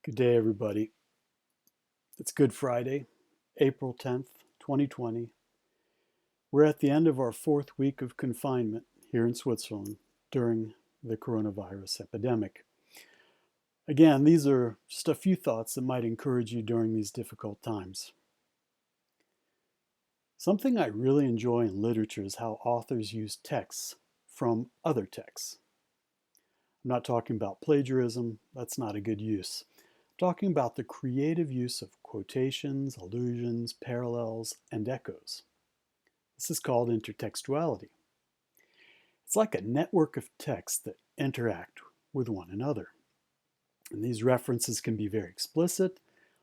Good day, everybody. It's Good Friday, April 10th, 2020. We're at the end of our fourth week of confinement here in Switzerland during the coronavirus epidemic. Again, these are just a few thoughts that might encourage you during these difficult times. Something I really enjoy in literature is how authors use texts from other texts. I'm not talking about plagiarism, that's not a good use. Talking about the creative use of quotations, allusions, parallels, and echoes. This is called intertextuality. It's like a network of texts that interact with one another. And these references can be very explicit,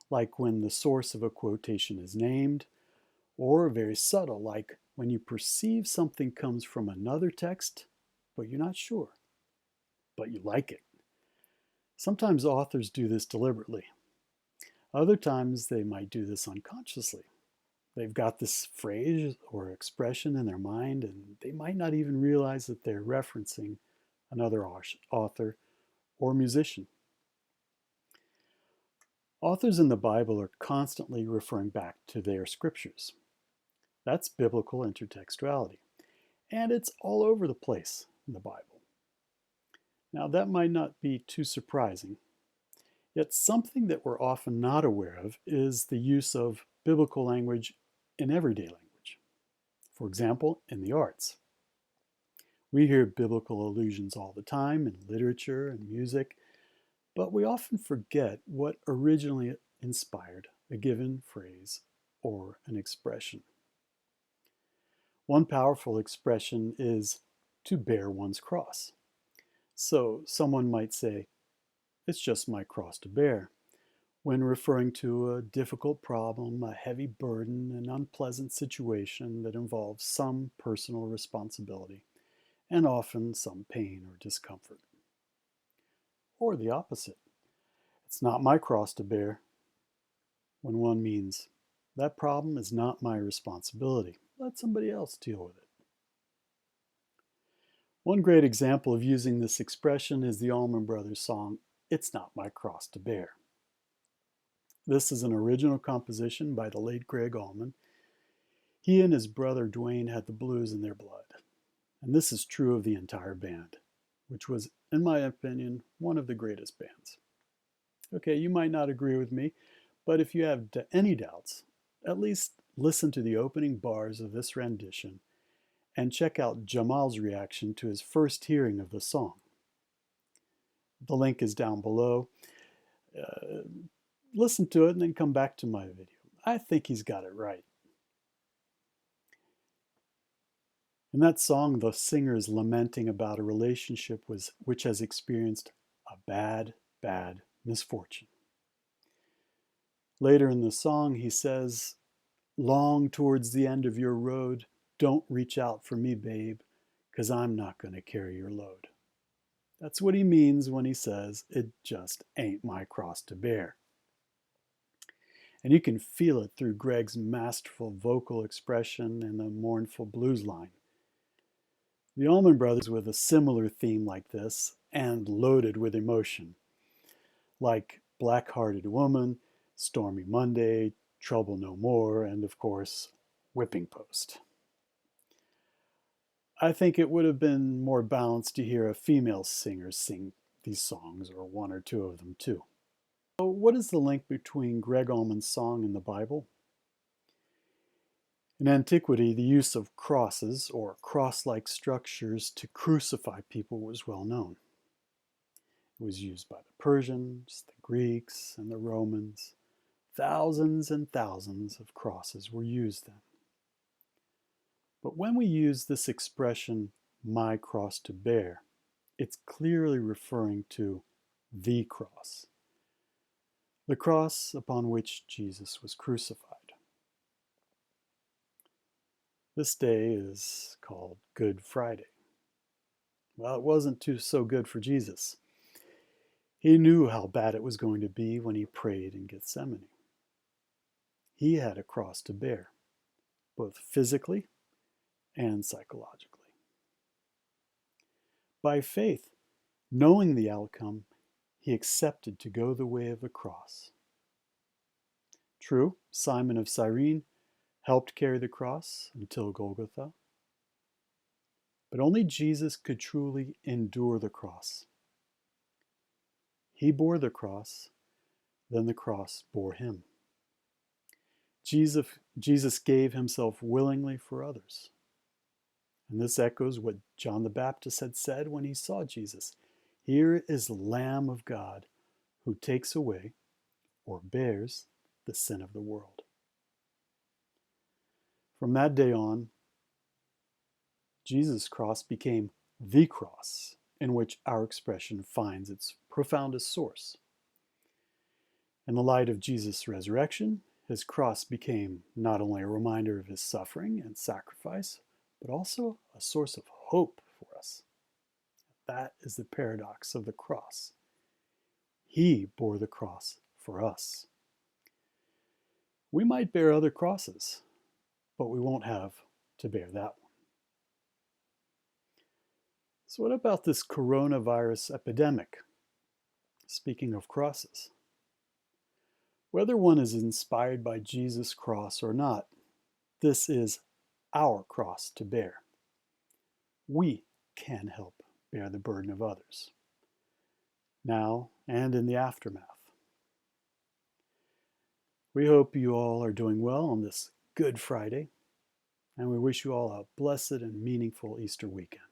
like when the source of a quotation is named, or very subtle, like when you perceive something comes from another text, but you're not sure, but you like it. Sometimes authors do this deliberately. Other times they might do this unconsciously. They've got this phrase or expression in their mind, and they might not even realize that they're referencing another author or musician. Authors in the Bible are constantly referring back to their scriptures. That's biblical intertextuality, and it's all over the place in the Bible. Now, that might not be too surprising, yet something that we're often not aware of is the use of biblical language in everyday language. For example, in the arts. We hear biblical allusions all the time in literature and music, but we often forget what originally inspired a given phrase or an expression. One powerful expression is to bear one's cross. So someone might say, "It's just my cross to bear," when referring to a difficult problem, a heavy burden, an unpleasant situation that involves some personal responsibility and often some pain or discomfort. Or the opposite. "It's not my cross to bear," when one means, "That problem is not my responsibility. Let somebody else deal with it." One great example of using this expression is the Allman Brothers song, "It's Not My Cross to Bear." This is an original composition by the late Gregg Allman. He and his brother Duane had the blues in their blood. And this is true of the entire band, which was, in my opinion, one of the greatest bands. Okay, you might not agree with me, but if you have any doubts, at least listen to the opening bars of this rendition and check out Jamal's reaction to his first hearing of the song. The link is down below. Listen to it and then come back to my video. I think he's got it right. In that song, the singer is lamenting about a relationship which has experienced a bad, bad misfortune. Later in the song, he says, "Long towards the end of your road, don't reach out for me, babe, 'cause I'm not going to carry your load." That's what he means when he says, "It just ain't my cross to bear." And you can feel it through Gregg's masterful vocal expression and the mournful blues line. The Allman Brothers with a similar theme like this and loaded with emotion, like Black-Hearted Woman, Stormy Monday, Trouble No More, and of course, Whipping Post. I think it would have been more balanced to hear a female singer sing these songs, or one or two of them too. So what is the link between Gregg Allman's song and the Bible? In antiquity, the use of crosses, or cross-like structures, to crucify people was well known. It was used by the Persians, the Greeks, and the Romans. Thousands and thousands of crosses were used then. But when we use this expression, "my cross to bear," it's clearly referring to the cross, the cross upon which Jesus was crucified. This day is called Good Friday. Well, it wasn't so good for Jesus. He knew how bad it was going to be when he prayed in Gethsemane. He had a cross to bear, both physically and psychologically. By faith, knowing the outcome, he accepted to go the way of the cross. True, Simon of Cyrene helped carry the cross until Golgotha, but only Jesus could truly endure the cross. He bore the cross, then the cross bore him. Jesus gave himself willingly for others. And this echoes what John the Baptist had said when he saw Jesus. Here is the Lamb of God who takes away or bears the sin of the world. From that day on, Jesus' cross became the cross in which our expression finds its profoundest source. In the light of Jesus' resurrection, his cross became not only a reminder of his suffering and sacrifice, but also a source of hope for us. That is the paradox of the cross. He bore the cross for us. We might bear other crosses, but we won't have to bear that one. So what about this coronavirus epidemic? Speaking of crosses, whether one is inspired by Jesus' cross or not, this is our cross to bear. We can help bear the burden of others, now and in the aftermath. We hope you all are doing well on this Good Friday, and we wish you all a blessed and meaningful Easter weekend.